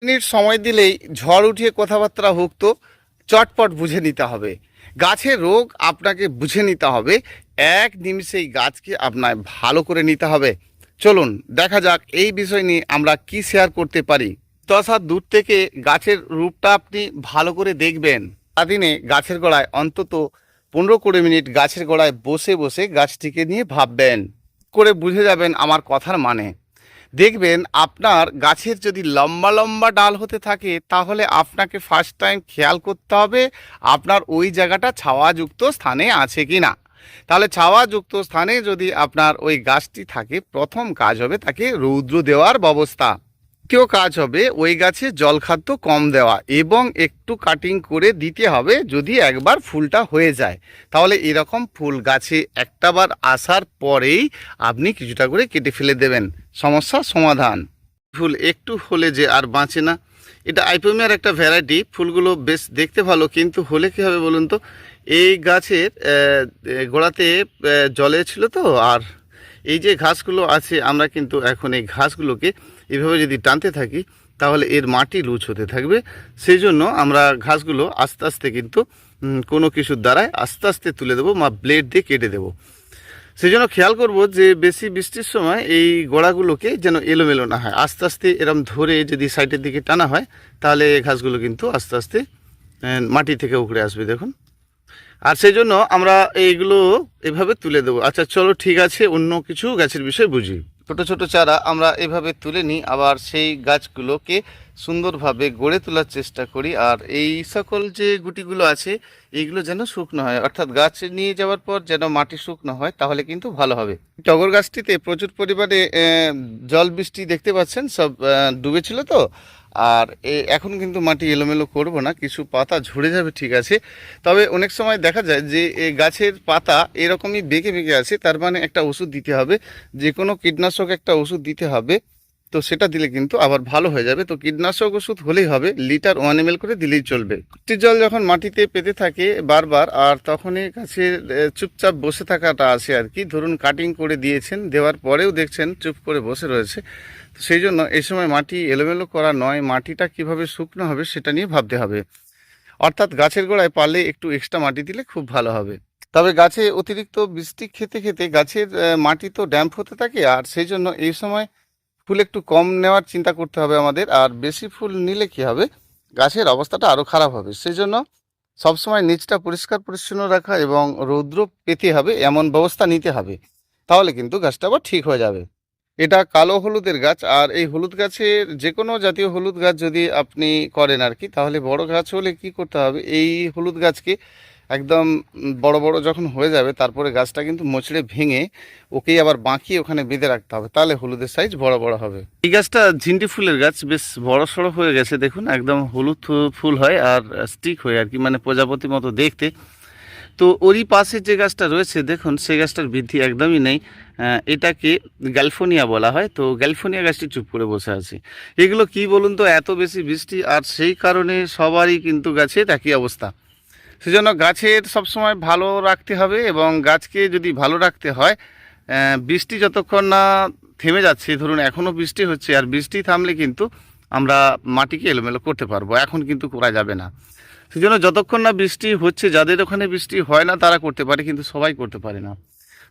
Minute সময় দিলেই ঝড় উঠিয়ে কথাবার্তা হোক, তো চটপট বুঝে নিতে হবে। গাছের রোগ আপনাকে বুঝে নিতে হবে, এক নিমিষেই গাছকে আপনার ভালো করে নিতে হবে। চলুন দেখা যাক এই বিষয় নিয়ে আমরা কি শেয়ার করতে পারি। 10 হাত দূর থেকে গাছের রূপটা আপনি ভালো করে দেখবেন। সারাদিনে গাছের গোড়ায় অন্তত 15-20 মিনিট গাছের গোড়ায় বসে বসে গাছটিকে নিয়ে ভাববেন, করে বুঝে যাবেন আমার কথার মানে। দেখবেন আপনার গাছের যদি লম্বা লম্বা ডাল হতে থাকে, তাহলে আপনাকে ফার্স্ট টাইম খেয়াল করতে হবে আপনার ওই জায়গাটা ছাওয়াযুক্ত স্থানে আছে কি না। তাহলে ছাওয়াযুক্ত স্থানে যদি আপনার ওই গাছটি থাকে, প্রথম কাজ হবে তাকে রৌদ্র দেওয়ার ব্যবস্থা। দ্বিতীয় কাজ হবে ওই গাছে জলখাদ্য কম দেওয়া এবং একটু কাটিং করে দিতে হবে যদি একবার ফুলটা হয়ে যায়। তাহলে এরকম ফুল গাছে একটাবার আসার পরেই আপনি কিছুটা করে কেটে ফেলে দেবেন, সমস্যা সমাধান। ফুল একটু হলে যে আর বাঁচে না, এটা আইপোমিয়ার একটা ভ্যারাইটি। ফুলগুলো বেশ দেখতে ভালো, কিন্তু হলে কী হবে বলুন তো, এই গাছের গোড়াতে জলে ছিল তো, আর এই যে ঘাসগুলো আছে, আমরা কিন্তু এখন এই ঘাসগুলোকে এভাবে যদি টানতে থাকি তাহলে এর মাটি লুজ হতে থাকবে। সেই জন্য আমরা ঘাসগুলো আস্তে আস্তে কিন্তু কোনো কিছুর দ্বারায় আস্তে আস্তে তুলে দেবো, ব্লেড দিয়ে কেটে দেবো। সেই জন্য খেয়াল করব যে বেশি বৃষ্টির সময় এই গোড়াগুলোকে যেন এলোমেলো না হয়, আস্তে আস্তে এরম ধরে যদি সাইডের দিকে টানা হয়, তাহলে এই ঘাসগুলো কিন্তু আস্তে আস্তে মাটি থেকে উখড়ে আসবে, দেখুন। আর সেই জন্য আমরা এইগুলো এভাবে তুলে দেবো। আচ্ছা চলো ঠিক আছে, অন্য কিছু গাছের বিষয় বুঝি। ছোট ছোট চারা আমরা এভাবে তুলে নিই, আবার সেই গাছগুলোকে সুন্দরভাবে গড়ে তোলার চেষ্টা করি। আর এই সকল যে গুটিগুলো আছে এইগুলো যেন শুকনো হয়, অর্থাৎ গাছ নিয়ে যাওয়ার পর যেন মাটি শুকনো হয়, তাহলে কিন্তু ভালো হবে। টগর গাছটিতে প্রচুর পরিমাণে জল বৃষ্টি দেখতে পাচ্ছেন, সব ডুবেছিল তো। আর এখন কিন্তু মাটি এলোমেলো করব না, কিছু পাতা ঝরে যাবে ঠিক আছে। তবে অনেক সময় দেখা যায় যে এই গাছের পাতা এরকমই বেঁকে বেঁকে আছে, তার মানে একটা ওষুধ দিতে হবে, যে কোনো কীটনাশক একটা ওষুধ দিতে হবে। তো সেটা দিলে কিন্তু আবার ভালো হয়ে যাবে। তো কীটনাশক ওষুধ হলেই হবে, লিটার 1 ml করে দিলেই চলবে। বৃষ্টির জল যখন মাটিতে পেতে থাকে বারবার, আর তখনই গাছের চুপচাপ বসে থাকাটা আছে আর কি। ধরুন কাটিং করে দিয়েছেন, দেওয়ার পরেও দেখছেন চুপ করে বসে রয়েছে। তো সেই জন্য এই সময় মাটি এলোমেলো করা নয়, মাটিটা কিভাবে শুকনো হবে সেটা নিয়ে ভাবতে হবে। অর্থাৎ গাছের গোড়ায় পারলে একটু এক্সট্রা মাটি দিলে খুব ভালো হবে। তবে গাছে অতিরিক্ত বৃষ্টি খেতে খেতে গাছের মাটি তো ড্যাম্প হতে থাকে, আর সেই জন্য এই সময় ফুল একটু কম নেওয়ার চিন্তা করতে হবে আমাদের। আর বেশি ফুল নিলে কি হবে, গাছের অবস্থাটা আরও খারাপ হবে। সেই জন্য সবসময় নিচটা পরিষ্কার পরিচ্ছন্ন রাখা এবং রৌদ্র পেতে হবে, এমন ব্যবস্থা নিতে হবে, তাহলে কিন্তু গাছটা আবার ঠিক হয়ে যাবে। এটা কালো হলুদের গাছ, আর এই হলুদ গাছের যে কোনো জাতীয় হলুদ গাছ যদি আপনি করেন আর কি, তাহলে বড় গাছ হলে কি করতে হবে, এই হলুদ গাছকে একদম বড় বড় যখন হয়ে যাবে, তারপরে গাছটা কিন্তু মোচড়ে ভেঙে ওকেই আবার বাঁকিয়ে ওখানে বেঁধে রাখতে হবে, তাহলে হলুদের সাইজ বড় বড় হবে। এই গাছটা ঝিন্টি ফুলের গাছ, বেশ বড় সড়ো হয়ে গেছে, দেখুন একদম হলুদ ফুল হয় আর স্টিক হয়ে আর কি, মানে প্রজাপতির মতো দেখতে। তো ওরই পাশে যে গাছটা রয়েছে দেখুন, সেই গাছটার বৃদ্ধি একদমই নেই। এটাকে গ্যালফোনিয়া বলা হয়। তো গ্যালফোনিয়া গাছটি চুপ করে বসে আছে। এগুলো কি বলুন তো, এত বেশি বৃষ্টি, আর সেই কারণে সবারই কিন্তু গাছের একই অবস্থা। সেজন্য গাছের সবসময় ভালো রাখতে হবে, এবং গাছকে যদি ভালো রাখতে হয়, বৃষ্টি যতক্ষণ না থেমে যাচ্ছে, ধরুন এখনও বৃষ্টি হচ্ছে, আর বৃষ্টি থামলে কিন্তু আমরা মাটিকে এলোমেলো করতে পারবো, এখন কিন্তু করা যাবে না। সেজন্য যতক্ষণ না বৃষ্টি হচ্ছে, যাদের ওখানে বৃষ্টি হয় না তারা করতে পারে, কিন্তু সবাই করতে পারে না।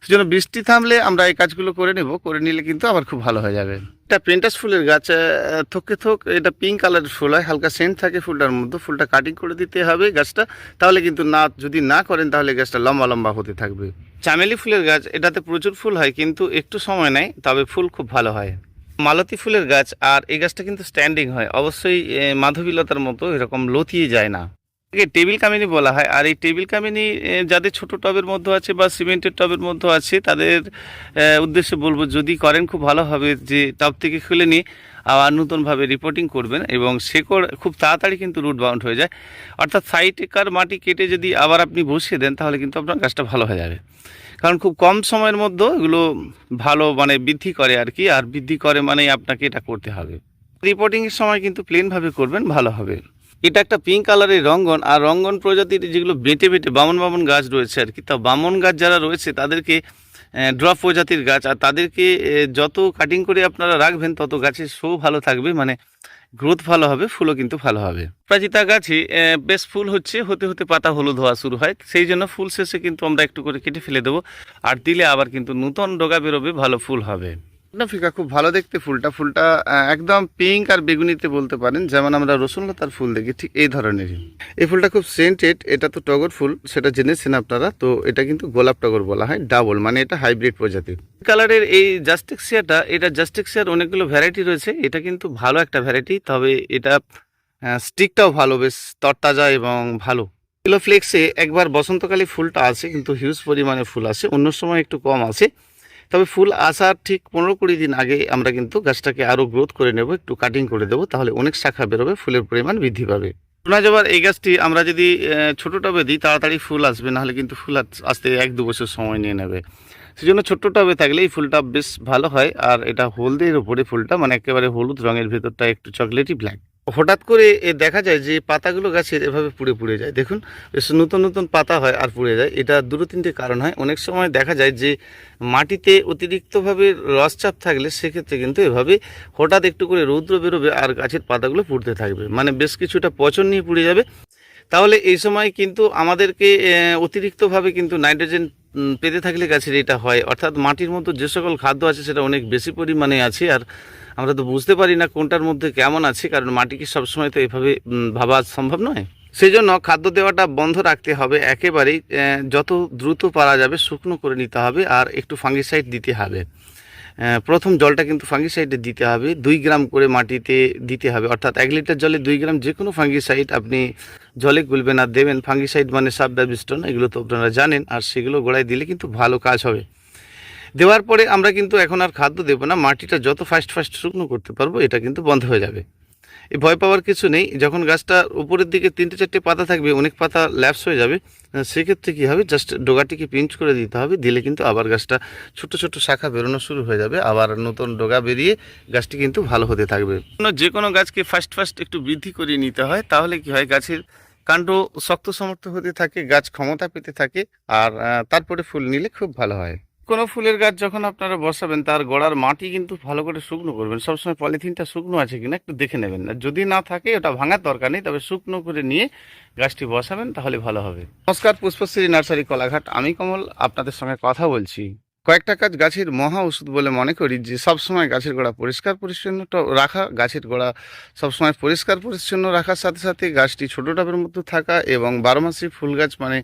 সেজন্য বৃষ্টি থামলে আমরা এই কাজগুলো করে নেব, করে নিলে কিন্তু আবার খুব ভালো হয়ে যাবে। এটা পেন্টাস ফুলের গাছ, থোকে থোক, এটা পিঙ্ক কালারের ফুল হয়, হালকা সেন্ট থাকে ফুলটার মধ্যে। ফুলটা কাটিং করে দিতে হবে গাছটা, তাহলে কিন্তু না, যদি না করেন তাহলে গাছটা লম্বা লম্বা হতে থাকবে। চামেলি ফুলের গাছ, এটাতে প্রচুর ফুল হয় কিন্তু একটু সময় নেয়, তবে ফুল খুব ভালো হয়। মালতী ফুলের গাছ, আর এই গাছটা কিন্তু স্ট্যান্ডিং হয়, অবশ্যই মাধবীলতার মতো এরকম লতিয়ে যায় না। একে টেবিল কামিনী বলা হয়। আর এই টেবিল কামিনী যাদের ছোট টবের মধ্যে আছে বা সিমেন্টের টবের মধ্যে আছে, তাদের উদ্দেশ্যে বলবো, যদি করেন খুব ভালো হবে যে টব থেকে খুলে নিয়ে আবার নতুনভাবে রিপোর্টিং করবেন, এবং শেকড় খুব তাড়াতাড়ি কিন্তু রুট বাউন্ড হয়ে যায়। অর্থাৎ সাইডকার মাটি কেটে যদি আবার আপনি বসিয়ে দেন, তাহলে কিন্তু আপনার গাছটা ভালো হয়ে যাবে। কারণ খুব কম সময়ের মধ্যে এগুলো ভালো মানে বৃদ্ধি করে আর কি, আর বৃদ্ধি করে মানে আপনাকে এটা করতে হবে। রিপোর্টিংয়ের সময় কিন্তু প্লেনভাবে করবেন, ভালো হবে। এটা একটা পিঙ্ক কালারের রঙ্গন, আর রঙ্গন প্রজাতির যেগুলো বেটে বেটে বামন বামন গাছ রয়েছে আর কি, তা বামন গাছ যারা রয়েছে তাদেরকে ড্রপ প্রজাতির গাছ, আর তাদেরকে যত কাটিং করে আপনারা রাখবেন তত গাছের শো ভালো থাকবে, মানে গ্রোথ ভালো হবে, ফুলও কিন্তু ভালো হবে। অপরাজিতা গাছে বেশ ফুল হচ্ছে, হতে হতে পাতা হলুদ হওয়া শুরু হয়, সেই জন্য ফুল শেষে কিন্তু আমরা একটু করে কেটে ফেলে দেবো, আর দিলে আবার কিন্তু নতুন ডগা বেরোবে, ভালো ফুল হবে। না ফিকা খুব ভালো দেখতে ফুলটা, ফুলটা একদম পিঙ্ক আর বেগুনিতে বলতে পারেন, যেমন আমরা রসুনলতার ফুল দেখি ঠিক এই ধরনেরই। এই ফুলটা খুব সেন্টেড, এটা তো টগর ফুল সেটা জেনেছেন আপনারা, তো এটা কিন্তু গোলাপ টগর বলা হয়, ডাবল মানে এটা হাইব্রিড প্রজাতির। কালারের এই জাস্টিক্সিয়াটা, এটা জাস্টিক্সিয়ার অনেকগুলো ভ্যারাইটি রয়েছে, এটা কিন্তু ভালো একটা ভ্যারাইটি, তবে এটা স্টিকটাও ভালো, বেশ তরতাজা এবং ভালো। ফ্লেক্সে একবার বসন্তকালে ফুলটা আসে, কিন্তু হিউজ পরিমাণে ফুল আসে, অন্য সময় একটু কম আসে। তবে ফুল আসার ঠিক 15-20 দিন আগে আমরা কিন্তু গাছটাকে আরও গ্রোথ করে নেব, একটু কাটিং করে দেবো, তাহলে অনেক শাখা বেরোবে, ফুলের পরিমাণ বৃদ্ধি পাবে। সোনা জবার এই গাছটি আমরা যদি ছোটো টবে দিই তাড়াতাড়ি ফুল আসবে, নাহলে কিন্তু ফুল আসতে 1-2 বছর সময় নিয়ে নেবে। সেই জন্য ছোট্ট টবে থাকলে এই ফুলটা বেশ ভালো হয়। আর এটা হলদের ওপরে ফুলটা, মানে একেবারে হলুদ রঙের, ভেতরটা একটু চকলেটি ব্ল্যাক। হঠাৎ করে দেখা যায় যে পাতাগুলো গাছের এভাবে পুড়ে পুড়ে যায়, দেখুন বেশ নতুন নতুন পাতা হয় আর পুড়ে যায়। এটা 2-3টে কারণ হয়। অনেক সময় দেখা যায় যে মাটিতে অতিরিক্তভাবে রসচাপ থাকলে সেক্ষেত্রে কিন্তু এভাবে হঠাৎ একটু করে রৌদ্র বেরোবে আর গাছের পাতাগুলো পুড়তে থাকবে, মানে বেশ কিছুটা পচন নিয়ে পুড়ে যাবে। তাহলে এই সময় কিন্তু আমাদেরকে অতিরিক্তভাবে কিন্তু নাইট্রোজেন পেতে থাকলে গাছের এটা হয়, অর্থাৎ মাটির মধ্যে যে সকল খাদ্য আছে সেটা অনেক বেশি পরিমাণে আছে, আর আমরা তো বুঝতে পারি না কোনটার মধ্যে কেমন আছে, কারণ মাটিকে সবসময় তো এভাবে ভাবা সম্ভব নয়। সেই জন্য খাদ্য দেওয়াটা বন্ধ রাখতে হবে একেবারেই, যত দ্রুত পারা যাবে শুকনো করে নিতে হবে, আর একটু ফাঙ্গিসাইড দিতে হবে। প্রথম জলটা কিন্তু ফাঙ্গিসাইডে দিতে হবে, 2 গ্রাম করে মাটিতে দিতে হবে, অর্থাৎ 1 লিটার জলে 2 গ্রাম যে কোনো ফাঙ্গিসাইড আপনি জলে গুলবেন আর দেবেন। ফাঙ্গিসাইড মানে সাবডাইভিস্টন, এগুলো তো আপনারা জানেন, আর সেগুলো গোড়ায় দিলে কিন্তু ভালো কাজ হবে। দেওয়ার পরে আমরা কিন্তু এখন আর খাদ্য দেবো না, মাটিটা যত ফাস্ট শুকনো করতে পারবো এটা কিন্তু বন্ধ হয়ে যাবে। এই ভয় পাওয়ার কিছু নেই। যখন গাছটা উপরের দিকে 3-4টে পাতা থাকবে, অনেক পাতা ল্যাপস হয়ে যাবে, সেক্ষেত্রে কী হবে, জাস্ট ডগাটিকে পিঞ্চ করে দিতে হবে, দিলে কিন্তু আবার গাছটা ছোট ছোট শাখা বেরোনো শুরু হয়ে যাবে, আবার নতুন ডগা বেরিয়ে গাছটি কিন্তু ভালো হতে থাকবে। যে কোনো গাছকে ফাস্ট একটু বৃদ্ধি করিয়ে নিতে হয়, তাহলে কি হয়, গাছের কাণ্ড শক্ত সমর্থ হতে থাকে, গাছ ক্ষমতা পেতে থাকে, আর তারপরে ফুল নিলে খুব ভালো হয়। কোনো ফুলের গাছ যখন আপনারা বসাবেন তার গোড়ার মাটি কিন্তু ভালো করে শুকনো করবেন, সবসময় পলিথিনটা শুকনো আছে কিনা একটু দেখে নেবেন, না যদি না থাকে ওটা ভাঙার দরকার নেই, তবে শুকনো করে নিয়ে গাছটি বসাবেন, তাহলে ভালো হবে। নমস্কার, পুষ্পশ্রী নার্সারি কোলাঘাট, আমি কমল আপনাদের সঙ্গে কথা বলছি। কয়েকটা কাজ গাছের মহা ওষুধ বলে মনে করি, যে সবসময় গাছের গোড়া পরিষ্কার পরিচ্ছন্ন রাখা, গাছের গোড়া সবসময় পরিষ্কার পরিচ্ছন্ন রাখার সাথে সাথে গাছটি ছোটো টবের মধ্যে থাকা, এবং 12 মাসি ফুল গাছ মানে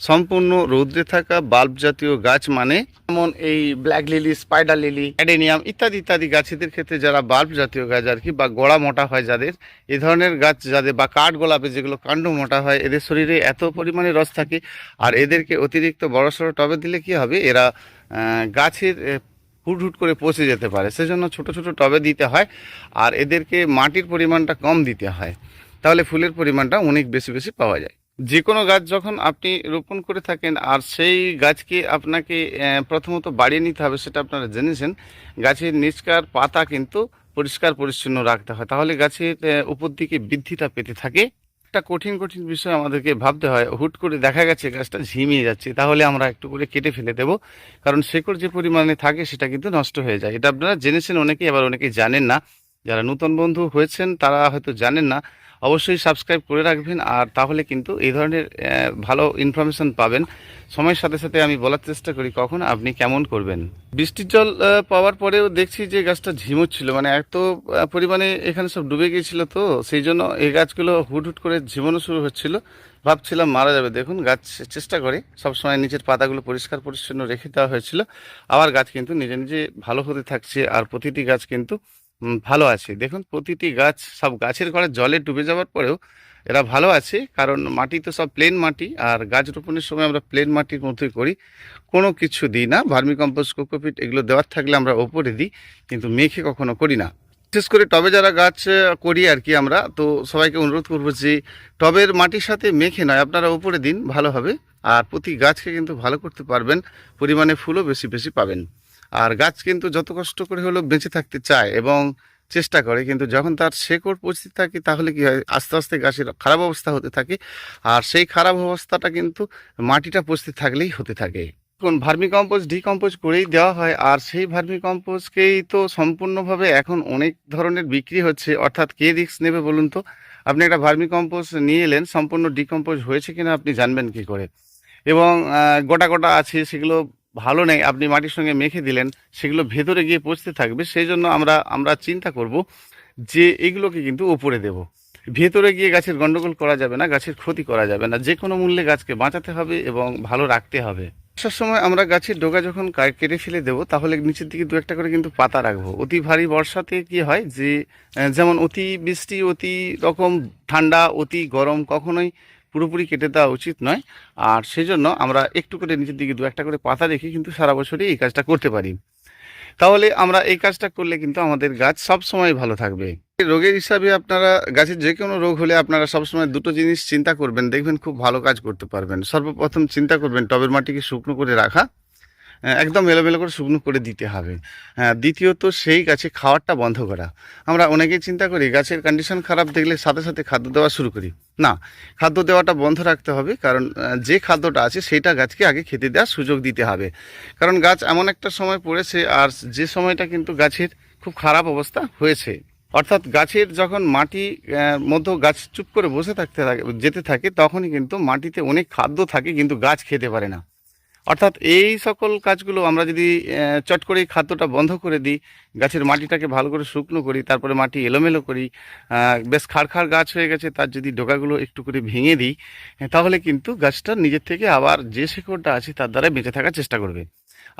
সম্পূর্ণ রৌদ্রে থাকা, বাল্ব জাতীয় গাছ মানে যেমন এই black lily, spider lily, adenium ইত্যাদি ইত্যাদি গাছেদের ক্ষেত্রে যারা বাল্ব জাতীয় গাছ আর কি, বা গোড়া মোটা হয় যাদের, এই ধরনের গাছ যাদের, বা কাঠ গোলাপে যেগুলো কাণ্ড মোটা হয়, এদের শরীরে এত পরিমাণে রস থাকে, আর এদেরকে অতিরিক্ত বড়সড় টবে দিলে কি হবে, এরা গাছের হুট করে পচে যেতে পারে, সেজন্য ছোট ছোট টবে দিতে হয়, আর এদেরকে মাটির পরিমাণটা কম দিতে হয়, তাহলে ফুলের পরিমাণটা অনেক বেশি পাওয়া যায়। যে কোনো গাছ যখন আপনি রোপণ করে থাকেন, আর সেই গাছকে আপনাকে প্রথমত বাড়িয়ে নিতে হবে, সেটা আপনারা জেনেছেন, গাছের নিচকার পাতা কিন্তু পরিষ্কার পরিচ্ছন্ন রাখতে হয়, তাহলে গাছের উপর দিকে বৃদ্ধিটা পেতে থাকে। একটা কঠিন বিষয় আমাদেরকে ভাবতে হয়, হুট করে দেখা গেছে গাছটা ঝিমিয়ে যাচ্ছে, তাহলে আমরা একটু করে কেটে ফেলে দেবো, কারণ শেকড় যে পরিমাণে থাকে সেটা কিন্তু নষ্ট হয়ে যায়। এটা আপনারা জেনেছেন অনেকেই, আবার অনেকেই জানেন না। যারা নতুন বন্ধু হয়েছেন তারা হয়তো জানেন না, অবশ্যই সাবস্ক্রাইব করে রাখবেন, আর তাহলে কিন্তু এই ধরনের ভালো ইনফরমেশন পাবেন। সময়ের সাথে সাথে আমি বলার চেষ্টা করি কখন আপনি কেমন করবেন। বৃষ্টির জল পাওয়ার পরেও দেখছি যে গাছটা ঝিমোচ্ছিল, মানে এত পরিমাণে এখানে সব ডুবে গিয়েছিল, তো সেই জন্য এই গাছগুলো হুট করে ঝিমোনো শুরু হচ্ছিল, ভাবছিলাম মারা যাবে। দেখুন গাছ চেষ্টা করে সবসময় নিচের পাতাগুলো পরিষ্কার পরিচ্ছন্ন রেখে দেওয়া হয়েছিল, আবার গাছ কিন্তু নিজে নিজে ভালো হতে থাকছে, আর প্রতিটি গাছ কিন্তু ভালো আছে। দেখুন প্রতিটি গাছ, সব গাছের গোড়া জলে ডুবে যাওয়ার পরেও এরা ভালো আছে, কারণ মাটি তো সব প্লেন মাটি, আর গাছ রোপণের সময় আমরা প্লেন মাটির মধ্যেই করি, কোনো কিছু দিই না, ভার্মি কম্পোস্ট, কোকোপিট এগুলো দেওয়ার থাকলে আমরা ওপরে দিই, কিন্তু মেখে কখনো করি না। বিশেষ করে টবে যারা গাছ করি আর কি আমরা, তো সবাইকে অনুরোধ করবো যে টবের মাটির সাথে মেখে নয়, আপনারা ওপরে দিন, ভালো হবে, আর প্রতি গাছকে কিন্তু ভালো করতে পারবেন, পরিমাণে ফুলও বেশি পাবেন। আর গাছ কিন্তু যত কষ্ট করে হলেও বেঁচে থাকতে চায় এবং চেষ্টা করে, কিন্তু যখন তার শেকড় পচতে থাকে তাহলে কি হয়, আস্তে আস্তে গাছের খারাপ অবস্থা হতে থাকে, আর সেই খারাপ অবস্থাটা কিন্তু মাটিটা পচতে থাকলেই হতে থাকে। এখন ভার্মি কম্পোস্ট ডিকম্পোজ করেই দেওয়া হয়, আর সেই ভার্মি কম্পোস্টকেই তো সম্পূর্ণভাবে এখন অনেক ধরনের বিক্রি হচ্ছে, অর্থাৎ কে রিস্ক নেবে বলুন তো? আপনি একটা ভার্মি কম্পোস্ট নিয়ে এলেন, সম্পূর্ণ ডিকম্পোজ হয়েছে কিনা আপনি জানবেন কি করে? এবং গোটা গোটা আছে সেগুলো ভালো নেই, আপনি মাটির সঙ্গে মেখে দিলেন, সেগুলো ভেতরে গিয়ে পচতে থাকবে। সেই জন্য আমরা চিন্তা করব যে এগুলোকে কিন্তু উপরে দেব, ভেতরে গিয়ে গাছের গন্ডগোল করা যাবে না, গাছের ক্ষতি করা যাবে না। যে কোনো মূল্যে গাছকে বাঁচাতে হবে এবং ভালো রাখতে হবে। বর্ষার সময় আমরা গাছের ডগা যখন কেটে ফেলে দেবো, তাহলে নিচের দিকে দু একটা করে কিন্তু পাতা রাখবো। অতি ভারী বর্ষাতে কি হয় যে যেমন অতি বৃষ্টি, অতি রকম ঠান্ডা, অতি গরম কখনোই পুরোপুরি কেটে দেওয়া উচিত নয়। আর সেই জন্য আমরা একটু করে নিচের দিকে দু একটা করে পাতা রেখে কিন্তু সারা বছরই এই কাজটা করতে পারি। তাহলে আমরা এই কাজটা করলে কিন্তু আমাদের গাছ সব সময় ভালো থাকবে। রোগের হিসাবে আপনারা গাছের যে কোনো রোগ হলে আপনারা সবসময় দুটো জিনিস চিন্তা করবেন, দেখবেন খুব ভালো কাজ করতে পারবেন। সর্বপ্রথম চিন্তা করবেন টবের মাটিকে শুকনো করে রাখা, একদম এলোমেলো করে শুকনো করে দিতে হবে। হ্যাঁ, দ্বিতীয়ত সেই গাছে খাওয়ারটা বন্ধ করা। আমরা অনেকেই চিন্তা করি গাছের কন্ডিশন খারাপ দেখলে সাথে সাথে খাদ্য দেওয়া শুরু করি। না, খাদ্য দেওয়াটা বন্ধ রাখতে হবে, কারণ যে খাদ্যটা আছে সেইটা গাছকে আগে খেতে দেওয়ার সুযোগ দিতে হবে। কারণ গাছ এমন একটা সময় পড়েছে, আর যে সময়টা কিন্তু গাছের খুব খারাপ অবস্থা হয়েছে। অর্থাৎ গাছের যখন মাটি মধ্যে গাছ চুপ করে বসে যেতে থাকে, তখনই কিন্তু মাটিতে অনেক খাদ্য থাকে কিন্তু গাছ খেতে পারে না। অর্থাৎ এই সকল কাজগুলো আমরা যদি চট করে এই খাদ্যটা বন্ধ করে দিই, গাছের মাটিটাকে ভালো করে শুকনো করি, তারপরে মাটি এলোমেলো করি, বেশ খাড় গাছ হয়ে গেছে তার যদি ডগাগুলো একটু করে ভেঙে দিই, তাহলে কিন্তু গাছটা নিজের থেকে আবার যে শেকড়টা আছে তার দ্বারা বেঁচে থাকার চেষ্টা করবে।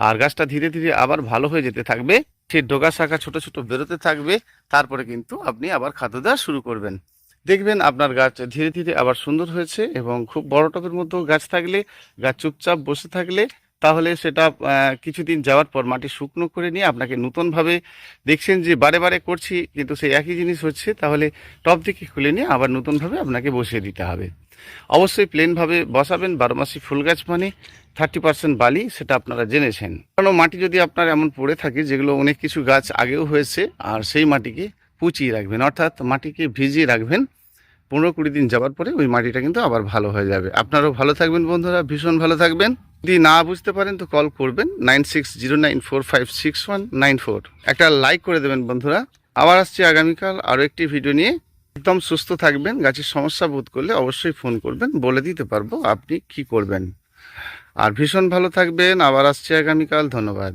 আর গাছটা ধীরে ধীরে আবার ভালো হয়ে যেতে থাকবে, সে ডগা শাখা ছোট ছোট বেরোতে থাকবে। তারপরে কিন্তু আপনি আবার খাদ্য দেওয়া শুরু করবেন, দেখবেন আপনার গাছ ধীরে ধীরে আবার সুন্দর হয়েছে। এবং খুব বড় টবের মধ্যেও গাছ থাকলে, গাছ চুপচাপ বসে থাকলে, তাহলে সেটা কিছুদিন যাওয়ার পর মাটি শুকনো করে নিয়ে আপনাকে নতুনভাবে দেখছেন যে বারে বারে করছি কিন্তু সেই একই জিনিস হচ্ছে, তাহলে টব থেকে খুলে নিয়ে আবার নতুনভাবে আপনাকে বসিয়ে দিতে হবে। অবশ্যই প্লেনভাবে বসাবেন। 12 মাসি ফুল গাছ মানে 30% বালি, সেটা আপনারা জেনেছেন। কারণ মাটি যদি আপনার এমন পড়ে থাকে, যেগুলো অনেক কিছু গাছ আগেও হয়েছে, আর সেই মাটিকে পুচিয়ে রাখবেন, অর্থাৎ মাটিকে ভিজিয়ে রাখবেন। 15-20 দিন যাওয়ার পরে ওই মাটিটা কিন্তু আবার ভালো হয়ে যাবে। আপনারাও ভালো থাকবেন বন্ধুরা, ভীষণ ভালো থাকবেন। যদি না বুঝতে পারেন তো কল করবেন 9609456194। একটা লাইক করে দেবেন বন্ধুরা। আবার আসছি আগামীকাল আরও একটি ভিডিও নিয়ে। একদম সুস্থ থাকবেন, গাছের সমস্যা বোধ করলে অবশ্যই ফোন করবেন, বলে দিতে পারবো আপনি কি করবেন। আর ভীষণ ভালো থাকবেন। আবার আসছি আগামীকাল। ধন্যবাদ।